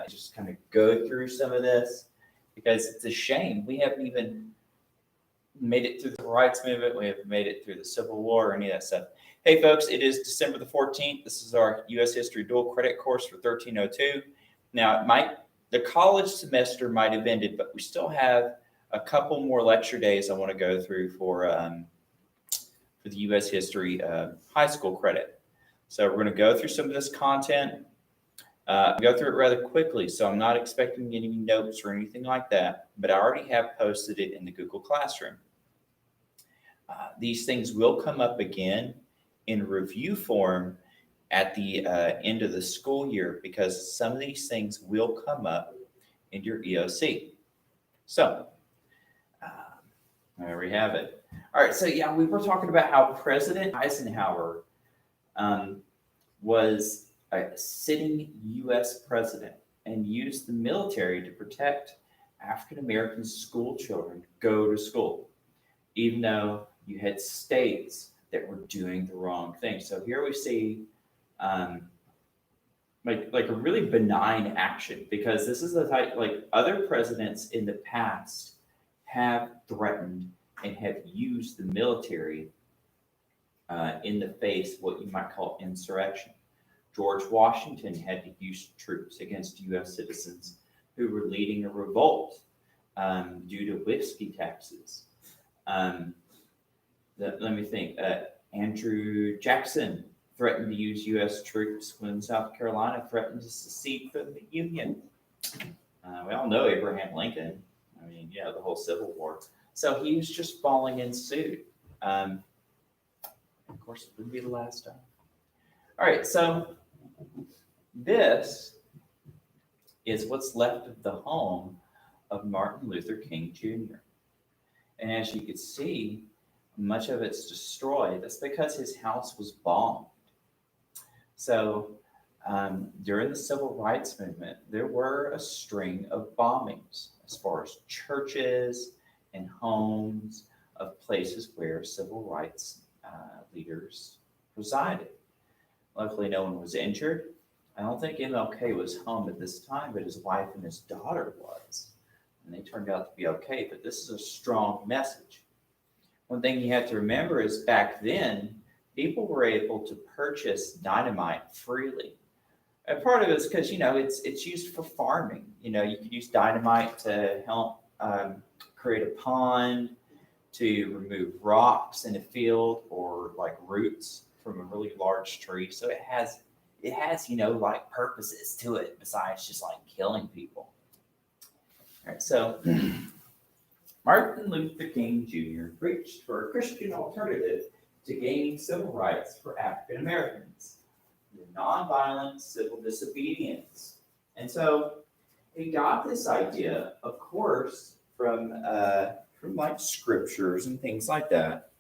just kind of go through some of this because it's a shame we haven't even made it through the rights movement. We haven't made it through the Civil War or any of that stuff. Hey, folks, it is December the 14th. This is our U.S. History dual credit course for 1302. Now, the college semester might have ended, but we still have a couple more lecture days I want to go through for the U.S. History high school credit. So we're going to go through some of this content, go through it rather quickly. So I'm not expecting any notes or anything like that, but I already have posted it in the Google Classroom. These things will come up again in review form at the end of the school year because some of these things will come up in your EOC. So there we have it. All right, so yeah, we were talking about how President Eisenhower was a sitting U.S. president and used the military to protect African American school children go to school, even though you had states that were doing the wrong thing. So here we see like a really benign action because this is the type, like other presidents in the past have threatened and have used the military in the face of what you might call insurrection. George Washington had to use troops against U.S. citizens who were leading a revolt due to whiskey taxes. Let me think. Andrew Jackson threatened to use U.S. troops when South Carolina threatened to secede from the Union. We all know Abraham Lincoln. I mean, the whole Civil War. So he was just falling in suit. Of course, it wouldn't be the last time. All right, so this is what's left of the home of Martin Luther King Jr. And as you can see, much of it's destroyed. That's because his house was bombed. So during the Civil Rights Movement, there were a string of bombings as far as churches and homes of places where civil rights leaders resided. Luckily, no one was injured. I don't think MLK was home at this time, but his wife and his daughter was. And they turned out to be okay, but this is a strong message. One thing you have to remember is back then, people were able to purchase dynamite freely. And part of it is because, it's used for farming. You could use dynamite to help create a pond, to remove rocks in a field or like roots from a really large tree. So it has like purposes to it besides just like killing people. All right, so Martin Luther King Jr. preached for a Christian alternative to gaining civil rights for African Americans, the nonviolent civil disobedience. And so he got this idea, of course, from like scriptures and things like that.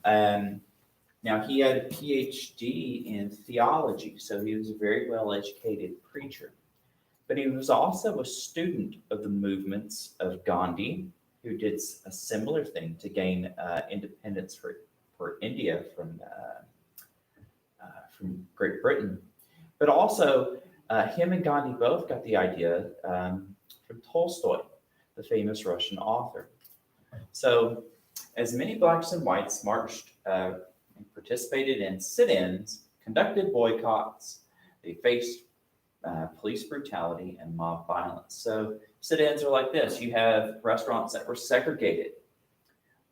Now he had a PhD in theology, so he was a very well-educated preacher. But he was also a student of the movements of Gandhi, who did a similar thing to gain independence for India from Great Britain. But also, him and Gandhi both got the idea from Tolstoy, the famous Russian author. So, as many blacks and whites marched and participated in sit-ins, conducted boycotts, they faced police brutality and mob violence. So sit-ins are like this. You have restaurants that were segregated.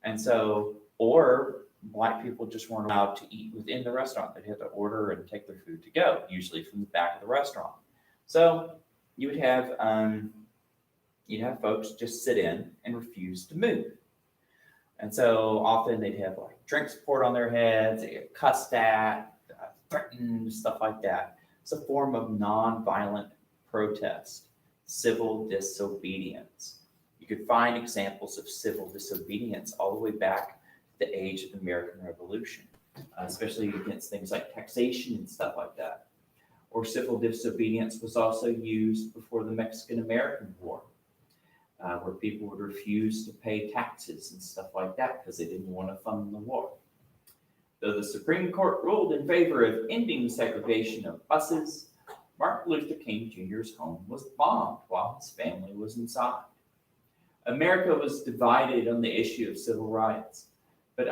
And so, or black people just weren't allowed to eat within the restaurant. They'd have to order and take their food to go, usually from the back of the restaurant. So you would have folks just sit in and refuse to move. And so often they'd have like drinks poured on their heads, they get cussed at, threatened, stuff like that. It's a form of nonviolent protest, civil disobedience. You could find examples of civil disobedience all the way back to the age of the American Revolution, especially against things like taxation and stuff like that. Or civil disobedience was also used before the Mexican-American War, where people would refuse to pay taxes and stuff like that because they didn't want to fund the war. Though the Supreme Court ruled in favor of ending segregation of buses, Martin Luther King Jr.'s home was bombed while his family was inside. America was divided on the issue of civil rights, but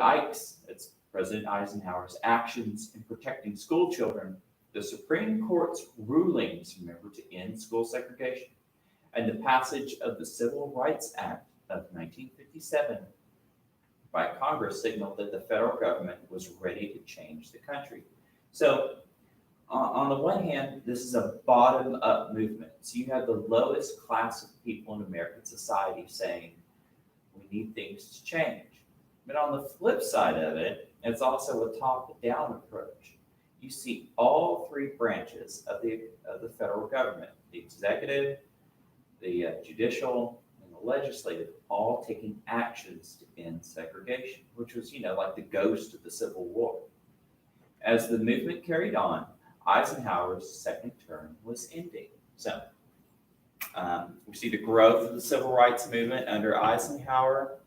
it's President Eisenhower's actions in protecting school children, the Supreme Court's rulings, remember, to end school segregation, and the passage of the Civil Rights Act of 1957 by Congress signaled that the federal government was ready to change the country. So, on the one hand, this is a bottom-up movement. So you have the lowest class of people in American society saying, we need things to change. But on the flip side of it, it's also a top-down approach. You see all three branches of the federal government, the executive, the judicial, and the legislative, all taking actions to end segregation, which was, like the ghost of the Civil War. As the movement carried on, Eisenhower's second term was ending. So we see the growth of the civil rights movement under Eisenhower.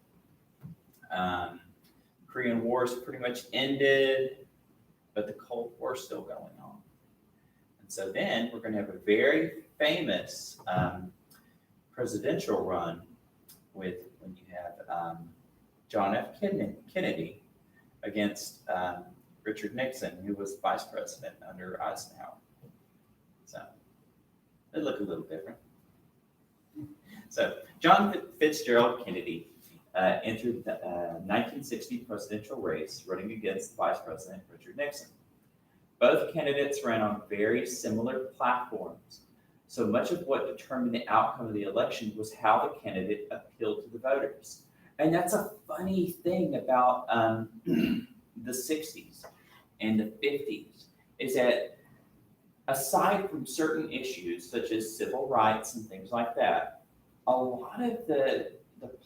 Korean War is pretty much ended, but the Cold War is still going on. And so then we're going to have a very famous presidential run when you have John F. Kennedy against Richard Nixon, who was vice president under Eisenhower. So they look a little different. So John Fitzgerald Kennedy entered the 1960 presidential race running against Vice President Richard Nixon. Both candidates ran on very similar platforms. So much of what determined the outcome of the election was how the candidate appealed to the voters. And that's a funny thing about the 60s and the 50s, is that aside from certain issues such as civil rights and things like that, a lot of the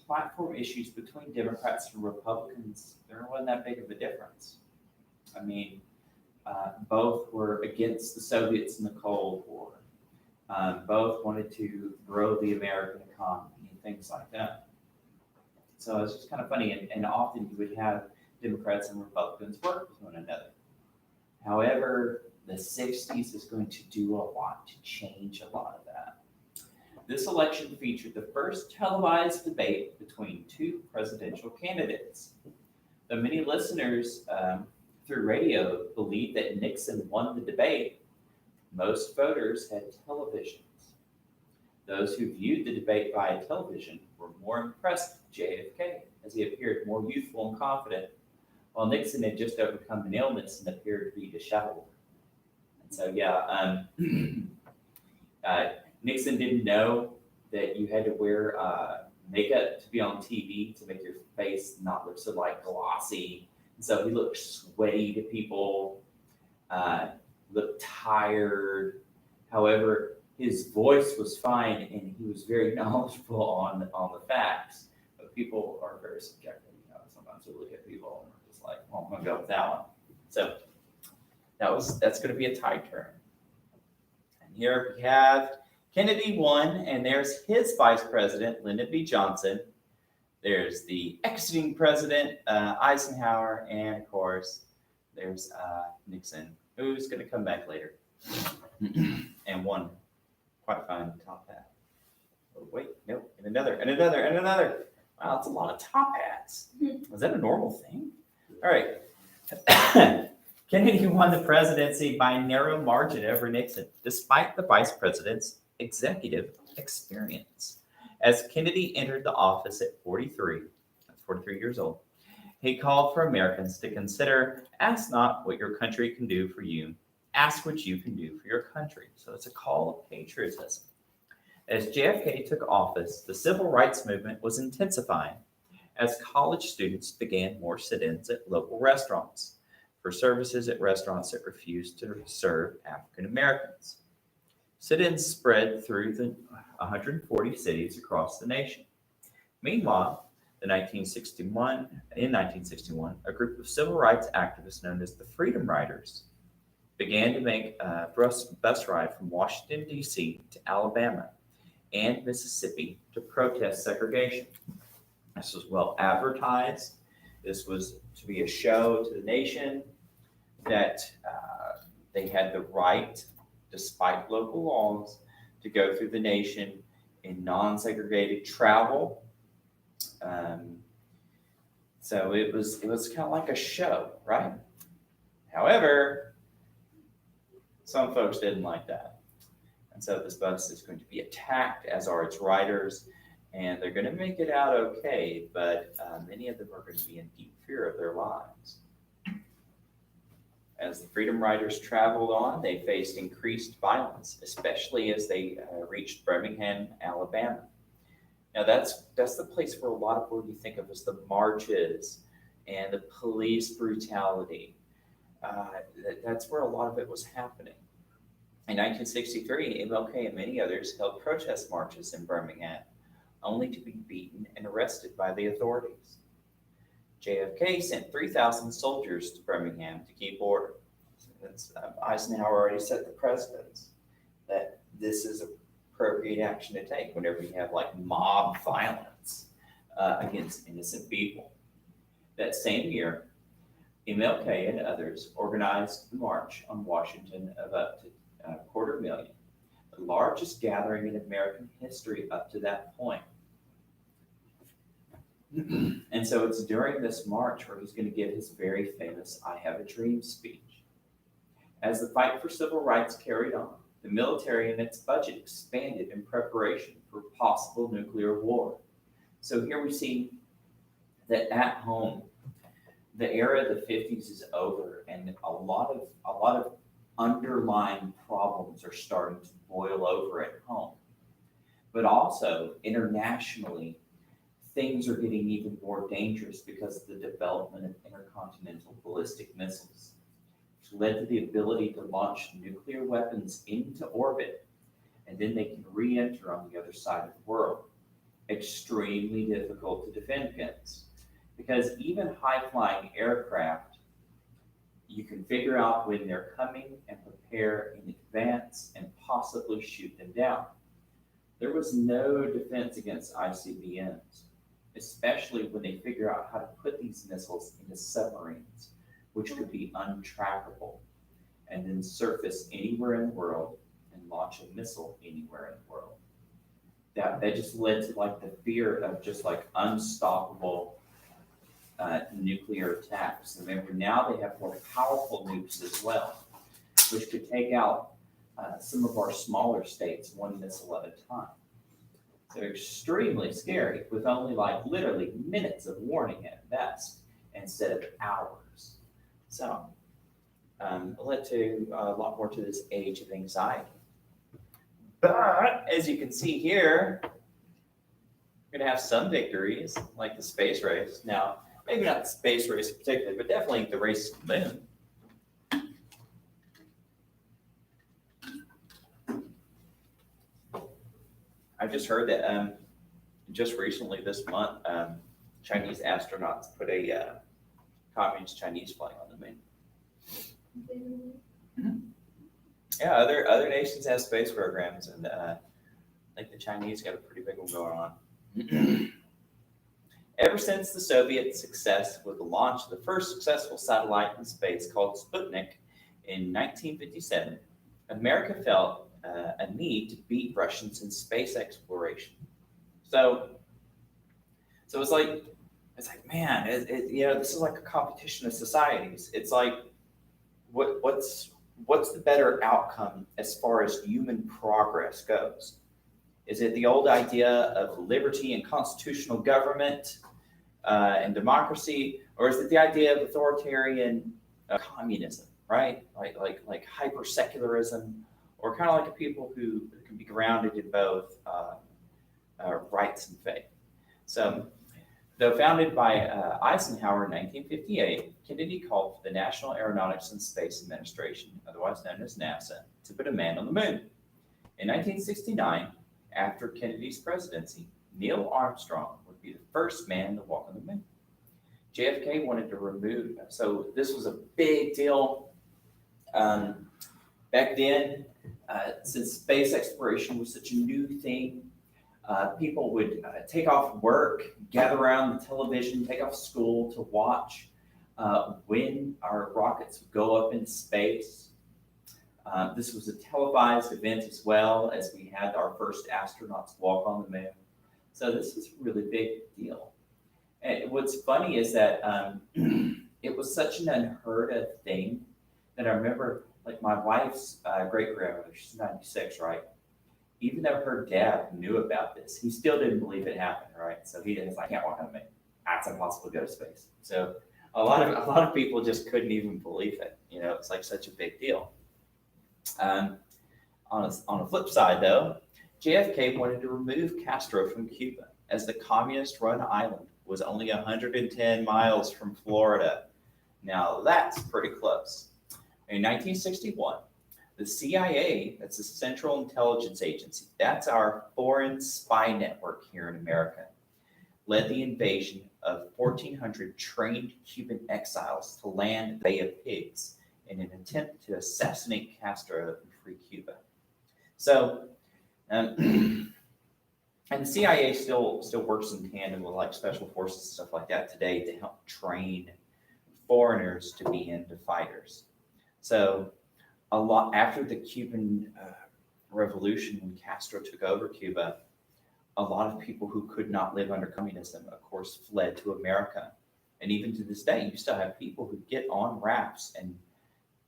platform issues between Democrats and Republicans, there wasn't that big of a difference. I mean, both were against the Soviets in the Cold War. Both wanted to grow the American economy and things like that. So it's just kind of funny, and often you would have Democrats and Republicans work with one another. However, the 60s is going to do a lot to change a lot of that. This election featured the first televised debate between two presidential candidates. Though many listeners through radio believed that Nixon won the debate, most voters had televisions. Those who viewed the debate via television were more impressed with JFK, as he appeared more youthful and confident, while Nixon had just overcome an illness and appeared to be disheveled. And so, Nixon didn't know that you had to wear makeup to be on TV to make your face not look so glossy. And so he looked sweaty to people, looked tired. However, his voice was fine and he was very knowledgeable on the facts. But people are very subjective. Sometimes we look at people and we're just like, well, I'm going to go with that one. So that's going to be a tie turn. And here we have Kennedy won, and there's his vice president, Lyndon B. Johnson. There's the exiting president, Eisenhower, and of course, there's Nixon, who's going to come back later and won quite a fine top hat. Oh, wait, no, and another. Wow, that's a lot of top hats. Was that a normal thing? All right. Kennedy won the presidency by a narrow margin over Nixon, despite the vice president's executive experience. As Kennedy entered the office at 43 years old, he called for Americans to consider, ask not what your country can do for you, ask what you can do for your country. So it's a call of patriotism. As JFK took office, the civil rights movement was intensifying as college students began more sit-ins at local restaurants for services at restaurants that refused to serve African Americans. Sit-ins spread through the 140 cities across the nation. Meanwhile, in 1961, a group of civil rights activists known as the Freedom Riders began to make a bus ride from Washington, D.C. to Alabama and Mississippi to protest segregation. This was well advertised. This was to be a show to the nation that they had the right despite local laws, to go through the nation in non-segregated travel. Um, so it was kind of like a show, right? However, some folks didn't like that. And so this bus is going to be attacked, as are its riders, and they're going to make it out okay, but many of them are going to be in deep fear of their lives. As the Freedom Riders traveled on, they faced increased violence, especially as they reached Birmingham, Alabama. Now that's the place where a lot of what you think of as the marches and the police brutality. That's where a lot of it was happening. In 1963, MLK and many others held protest marches in Birmingham, only to be beaten and arrested by the authorities. JFK sent 3,000 soldiers to Birmingham to keep order. Eisenhower already set the precedence that this is appropriate action to take whenever you have like mob violence against innocent people. That same year, MLK and others organized the March on Washington of up to 250,000, the largest gathering in American history up to that point. And so it's during this march where he's going to give his very famous I Have a Dream speech. As the fight for civil rights carried on, the military and its budget expanded in preparation for possible nuclear war. So here we see that at home, the era of the 50s is over, and a lot of underlying problems are starting to boil over at home. But also internationally, things are getting even more dangerous because of the development of intercontinental ballistic missiles, which led to the ability to launch nuclear weapons into orbit, and then they can re-enter on the other side of the world. Extremely difficult to defend against, because even high-flying aircraft, you can figure out when they're coming and prepare in advance and possibly shoot them down. There was no defense against ICBMs, especially when they figure out how to put these missiles into submarines, which could be untrackable, and then surface anywhere in the world and launch a missile anywhere in the world. That just led to like the fear of just like unstoppable nuclear attacks. And remember, now they have more powerful nukes as well, which could take out some of our smaller states one missile at a time. So extremely scary, with only like literally minutes of warning at best instead of hours. So led to a lot more to this age of anxiety. But as you can see here, we're gonna have some victories, like the space race. Now, maybe not the space race in particular, but definitely the race to the moon. I just heard that just recently this month, Chinese astronauts put a communist Chinese flag on the moon. Mm-hmm. Yeah, other nations have space programs, and I think the Chinese got a pretty big one going on. Ever since the Soviet success with the launch of the first successful satellite in space called Sputnik in 1957, America felt a need to beat Russians in space exploration. So it's like, man, this is like a competition of societies. It's like, what's the better outcome as far as human progress goes? Is it the old idea of liberty and constitutional government and democracy, or is it the idea of authoritarian communism, right? Like hyper secularism, or kind of like a people who can be grounded in both rights and faith. So, though founded by Eisenhower in 1958, Kennedy called for the National Aeronautics and Space Administration, otherwise known as NASA, to put a man on the moon. In 1969, after Kennedy's presidency, Neil Armstrong would be the first man to walk on the moon. JFK wanted to remove, so this was a big deal back then. Since space exploration was such a new thing, people would take off work, gather around the television, take off school to watch when our rockets would go up into space. This was a televised event as well, as we had our first astronauts walk on the moon. So this was a really big deal. And what's funny is that it was such an unheard of thing that I remember, like my wife's great grandmother, she's 96, right? Even though her dad knew about this, he still didn't believe it happened, right? So he was like, I can't walk on the moon. That's impossible to go to space. So a lot of people just couldn't even believe it. You know, it's like such a big deal. On a flip side, though, JFK wanted to remove Castro from Cuba, as the communist-run island was only 110 miles from Florida. Now that's pretty close. In 1961, the CIA, that's the Central Intelligence Agency, that's our foreign spy network here in America, led the invasion of 1,400 trained Cuban exiles to land the Bay of Pigs in an attempt to assassinate Castro and free Cuba. So, and the CIA still works in tandem with like special forces and stuff like that today to help train foreigners to be into fighters. So, a lot after the Cuban Revolution, when Castro took over Cuba, a lot of people who could not live under communism, of course, fled to America. And even to this day, you still have people who get on rafts and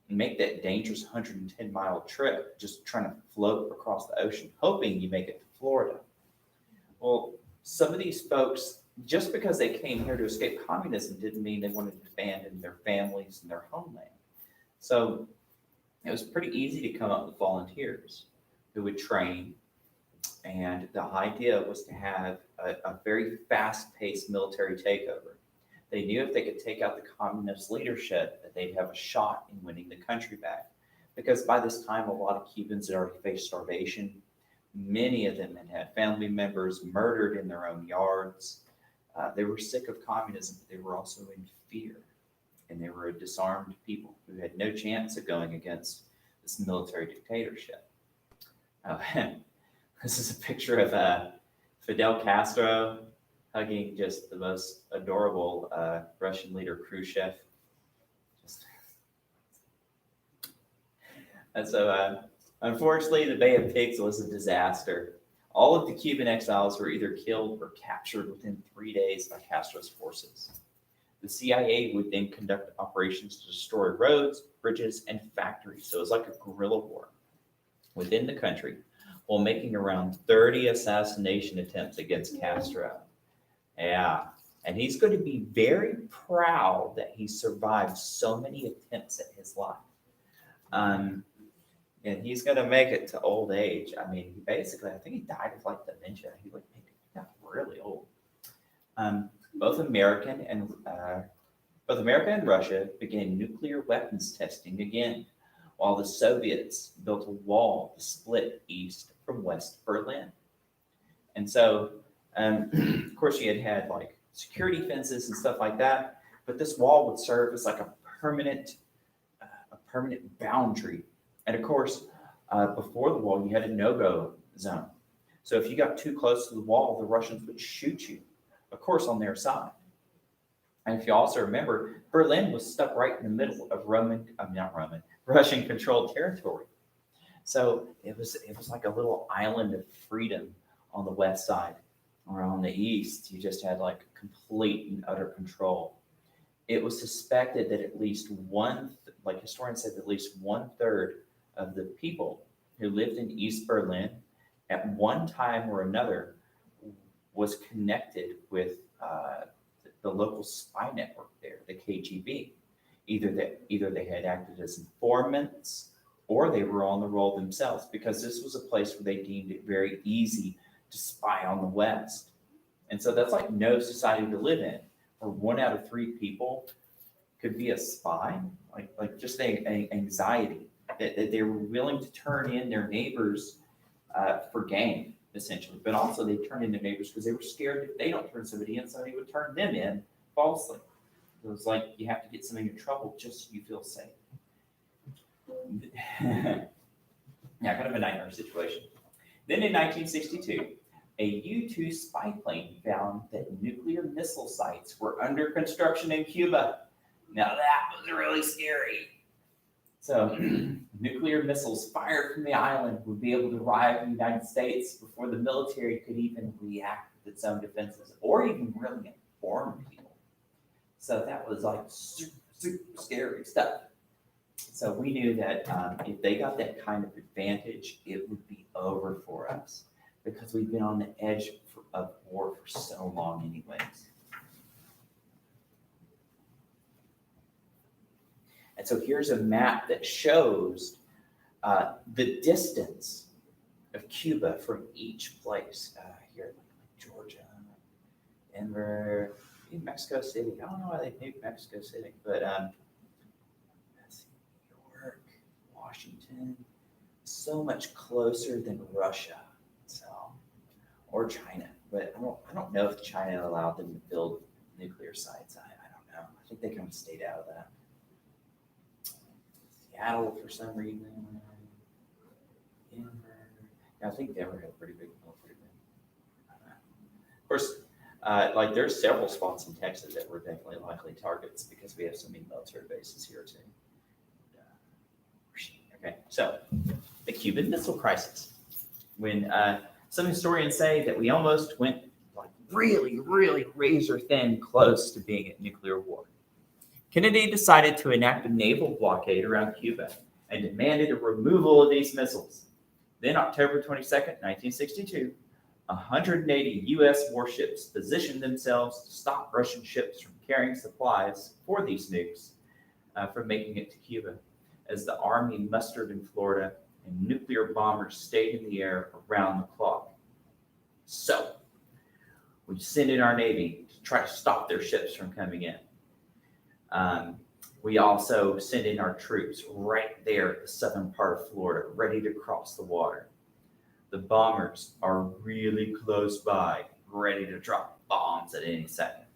make that dangerous 110-mile trip just trying to float across the ocean, hoping you make it to Florida. Well, some of these folks, just because they came here to escape communism, didn't mean they wanted to abandon their families and their homeland. So it was pretty easy to come up with volunteers who would train. And the idea was to have a very fast-paced military takeover. They knew if they could take out the communist leadership, that they'd have a shot in winning the country back. Because by this time, a lot of Cubans had already faced starvation. Many of them had had family members murdered in their own yards. They were sick of communism, but they were also in fear. And they were a disarmed people who had no chance of going against this military dictatorship. This is a picture of Fidel Castro hugging just the most adorable Russian leader, Khrushchev. And so, unfortunately, the Bay of Pigs was a disaster. All of the Cuban exiles were either killed or captured within 3 days by Castro's forces. The CIA would then conduct operations to destroy roads, bridges, and factories. So it was like a guerrilla war within the country, while making around 30 assassination attempts against Castro. Yeah, and he's going to be very proud that he survived so many attempts at his life. And he's going to make it to old age. I mean, he basically, I think he died of like dementia. He got really old. Both America and Russia began nuclear weapons testing again, while the Soviets built a wall to split East from West Berlin. And so, of course, you had like security fences and stuff like that, but this wall would serve as like a permanent boundary. And of course, before the wall, you had a no-go zone. So if you got too close to the wall, the Russians would shoot you, of course, on their side. And if you also remember, Berlin was stuck right in the middle of Russian-controlled territory. So it was like a little island of freedom on the west side, or on the east, you just had like complete and utter control. It was suspected that at least historians said, at least 1/3 of the people who lived in East Berlin at one time or another was connected with the local spy network there, the KGB. Either they had acted as informants, or they were on the roll themselves, because this was a place where they deemed it very easy to spy on the West. And so that's like no society to live in, where 1 out of 3 people could be a spy, like just anxiety that they were willing to turn in their neighbors for gain, essentially. But also they turned in their neighbors because they were scared if they don't turn somebody in, somebody would turn them in falsely. It was like you have to get somebody in trouble just so you feel safe. Yeah, kind of a nightmare situation. Then in 1962, a U-2 spy plane found that nuclear missile sites were under construction in Cuba. Now that was really scary. So nuclear missiles fired from the island would be able to arrive in the United States before the military could even react with its own defenses or even really inform people. So that was like super, super scary stuff. So we knew that if they got that kind of advantage, it would be over for us because we've been on the edge of war for so long anyways. And so here's a map that shows the distance of Cuba from each place. Here, like Georgia, Denver, New Mexico City. I don't know why they nuked Mexico City, but let's see, New York, Washington, so much closer than Russia, so or China. But I don't know if China allowed them to build nuclear sites. I don't know. I think they kind of stayed out of that. Seattle for some reason. Denver. Yeah, I think Denver had a pretty big military base. Of course, like there's several spots in Texas that were definitely likely targets because we have so many military bases here too. Okay, so the Cuban Missile Crisis. When some historians say that we almost went like really, really razor thin close to being at nuclear war. Kennedy decided to enact a naval blockade around Cuba and demanded a removal of these missiles. Then, October 22nd, 1962, 180 U.S. warships positioned themselves to stop Russian ships from carrying supplies for these nukes from making it to Cuba, as the Army mustered in Florida and nuclear bombers stayed in the air around the clock. So, we sent in our Navy to try to stop their ships from coming in. We also sent in our troops right there at the southern part of Florida, ready to cross the water. The bombers are really close by, ready to drop bombs at any second.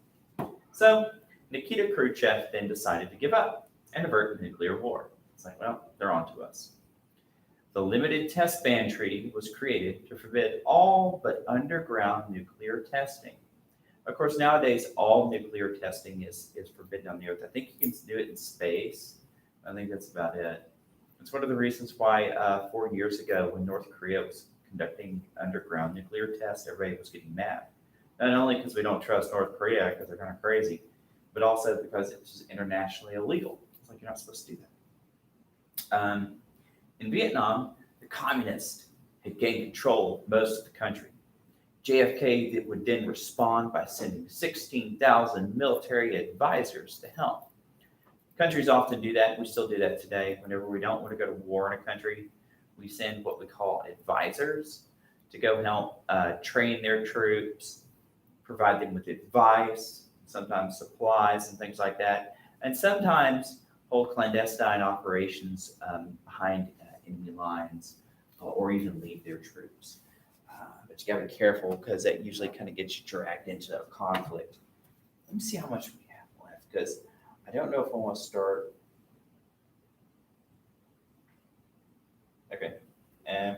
So Nikita Khrushchev then decided to give up and avert nuclear war. It's like, well, they're on to us. The Limited Test Ban Treaty was created to forbid all but underground nuclear testing. Of course, nowadays, all nuclear testing is forbidden on the Earth. I think you can do it in space. I think that's about it. It's one of the reasons why 4 years ago, when North Korea was conducting underground nuclear tests, everybody was getting mad. Not only because we don't trust North Korea, because they're kind of crazy, but also because it was internationally illegal. It's like you're not supposed to do that. In Vietnam, the communists had gained control of most of the country. JFK would then respond by sending 16,000 military advisors to help. Countries often do that. We still do that today. Whenever we don't want to go to war in a country, we send what we call advisors to go help train their troops, provide them with advice, sometimes supplies and things like that, and sometimes hold clandestine operations behind enemy lines or even lead their troops. But you gotta be careful because that usually kind of gets you dragged into a conflict. Let me see how much we have left because I don't know if I want to start. Okay. And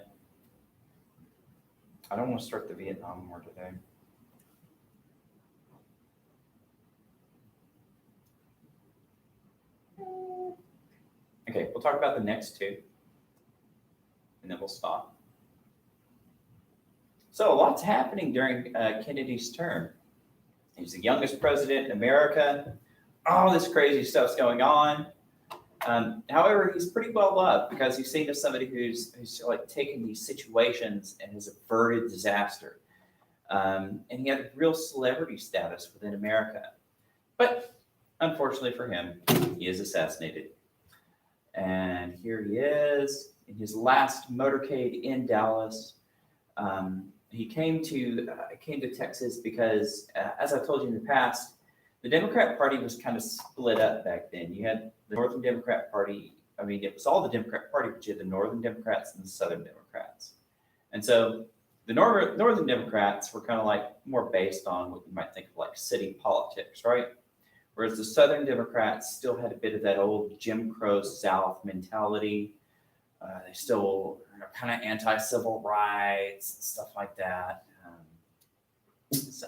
I don't want to start the Vietnam War today. Okay, we'll talk about the next two and then we'll stop. So a lot's happening during Kennedy's term. He's the youngest president in America. All this crazy stuff's going on. However, he's pretty well loved because he's seen as somebody who's like taken these situations and has averted disaster. And he had real celebrity status within America. But unfortunately for him, he is assassinated. And here he is in his last motorcade in Dallas. He came to Texas because, as I told you in the past, the Democrat Party was kind of split up back then. You had the Northern Democrat Party. I mean, it was all the Democrat Party, but you had the Northern Democrats and the Southern Democrats. And so the Northern Democrats were kind of like more based on what you might think of like city politics, right? Whereas the Southern Democrats still had a bit of that old Jim Crow South mentality. They still are kind of anti-civil rights and stuff like that. So,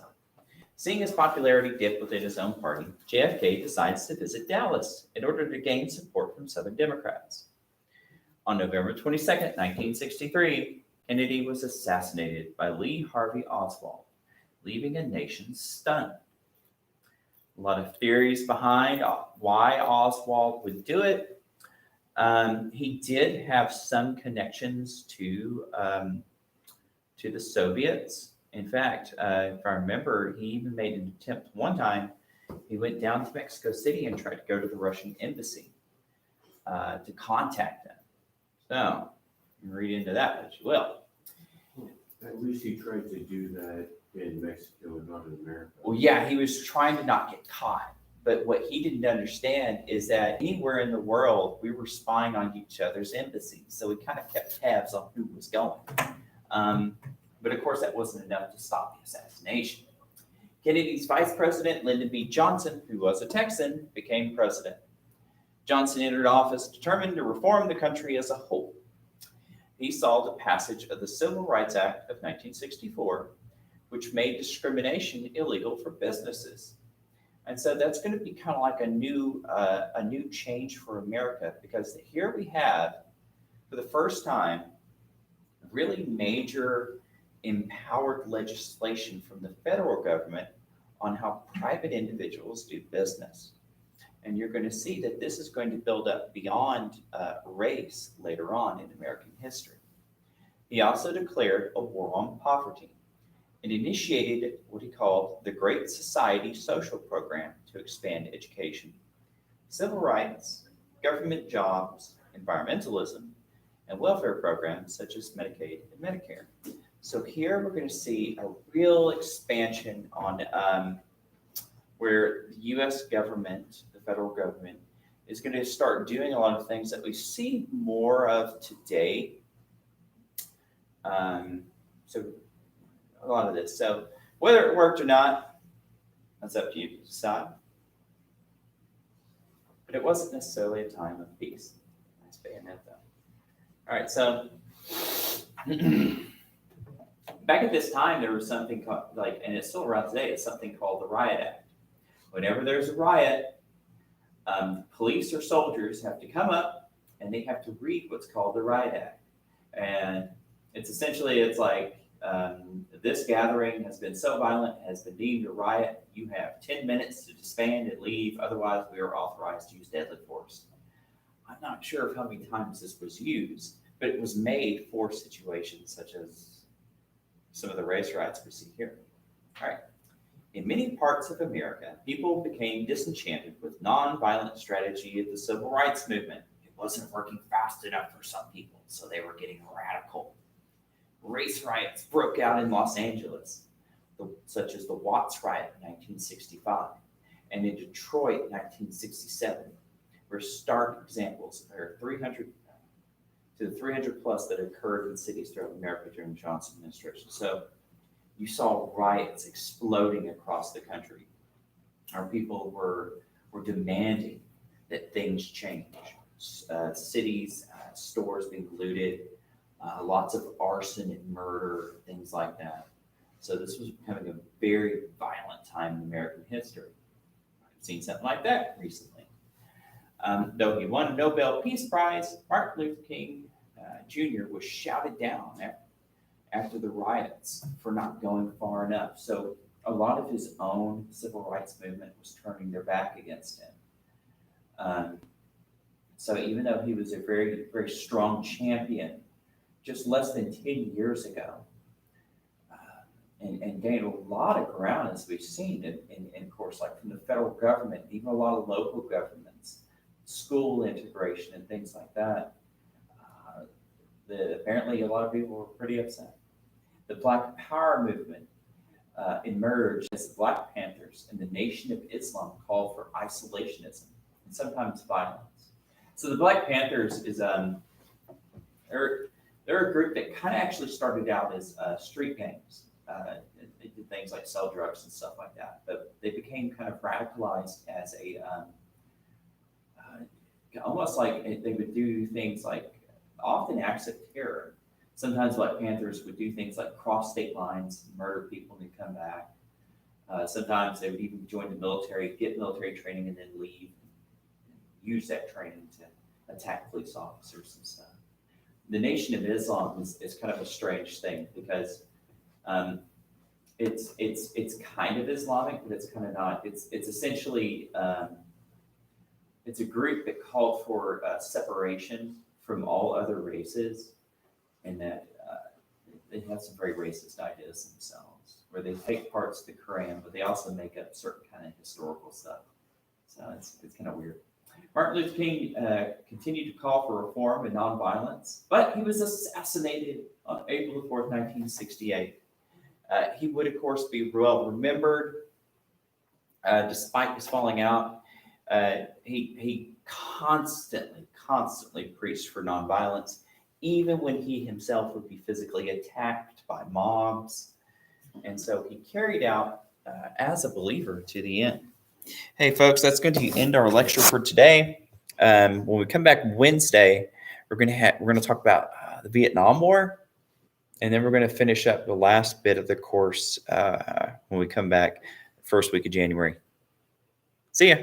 seeing his popularity dip within his own party, JFK decides to visit Dallas in order to gain support from Southern Democrats. On November 22nd, 1963, Kennedy was assassinated by Lee Harvey Oswald, leaving a nation stunned. A lot of theories behind why Oswald would do it. He did have some connections to the Soviets. In fact, if I remember, he even made an attempt one time. He went down to Mexico City and tried to go to the Russian embassy to contact them. So, you can read into that as you will. At least he tried to do that in Mexico and not in America. Well, yeah, he was trying to not get caught. But what he didn't understand is that anywhere in the world, we were spying on each other's embassies. So we kind of kept tabs on who was going. But of course, that wasn't enough to stop the assassination. Kennedy's vice president, Lyndon B. Johnson, who was a Texan, became president. Johnson entered office determined to reform the country as a whole. He saw the passage of the Civil Rights Act of 1964, which made discrimination illegal for businesses. And so that's going to be kind of like a new change for America, because here we have, for the first time, really major empowered legislation from the federal government on how private individuals do business. And you're going to see that this is going to build up beyond race later on in American history. He also declared a war on poverty and initiated what he called the Great Society Social Program to expand education, civil rights, government jobs, environmentalism, and welfare programs such as Medicaid and Medicare. So here we're going to see a real expansion on where the U.S. government, the federal government, is going to start doing a lot of things that we see more of today. So a lot of this. So whether it worked or not, that's up to you to decide. But it wasn't necessarily a time of peace. Nice bayonet though. All right, so back at this time, there was something called, and it's still around today, it's something called the Riot Act. Whenever there's a riot, police or soldiers have to come up and they have to read what's called the Riot Act. And it's essentially, it's like, this gathering has been so violent, has been deemed a riot. You have 10 minutes to disband and leave. Otherwise, we are authorized to use deadly force. I'm not sure of how many times this was used, but it was made for situations such as some of the race riots we see here. All right. In many parts of America, people became disenchanted with nonviolent strategy of the civil rights movement. It wasn't working fast enough for some people, so they were getting radical. Race riots broke out in Los Angeles, such as the Watts riot in 1965, and in Detroit in 1967, were stark examples. There are 300 to the 300 plus that occurred in cities throughout America during the Johnson administration. So you saw riots exploding across the country. Our people were demanding that things change. Cities, stores being looted, lots of arson and murder, things like that. So this was becoming a very violent time in American history. I've seen something like that recently. Though he won a Nobel Peace Prize, Martin Luther King Jr. was shouted down after the riots for not going far enough. So a lot of his own civil rights movement was turning their back against him. So even though he was a very, very strong champion, just less than 10 years ago, and gained a lot of ground, as we've seen, and of course, like from the federal government, even a lot of local governments, school integration and things like that. Apparently a lot of people were pretty upset. The Black Power movement emerged as the Black Panthers, and the Nation of Islam called for isolationism and sometimes violence. So the Black Panthers is they're a group that kind of actually started out as street gangs. They did things like sell drugs and stuff like that, but they became kind of radicalized as a almost like they would do things like often acts of terror. Sometimes Black Panthers would do things like cross state lines, murder people, and then come back. Sometimes they would even join the military, get military training, and then leave and use that training to attack police officers and stuff. the Nation of Islam is kind of a strange thing because it's kind of Islamic, but it's kind of not. It's essentially it's a group that called for separation from all other races, and that they have some very racist ideas themselves, where they take parts of the Quran, but they also make up certain kind of historical stuff. So it's kind of weird. Martin Luther King continued to call for reform and nonviolence, but he was assassinated on April the 4th, 1968. He would, of course, be well remembered. Despite his falling out, he constantly preached for nonviolence, even when he himself would be physically attacked by mobs. And so he carried out as a believer to the end. Hey, folks, that's going to end our lecture for today. When we come back Wednesday, we're going to talk about the Vietnam War, and then we're going to finish up the last bit of the course when we come back first week of January. See ya.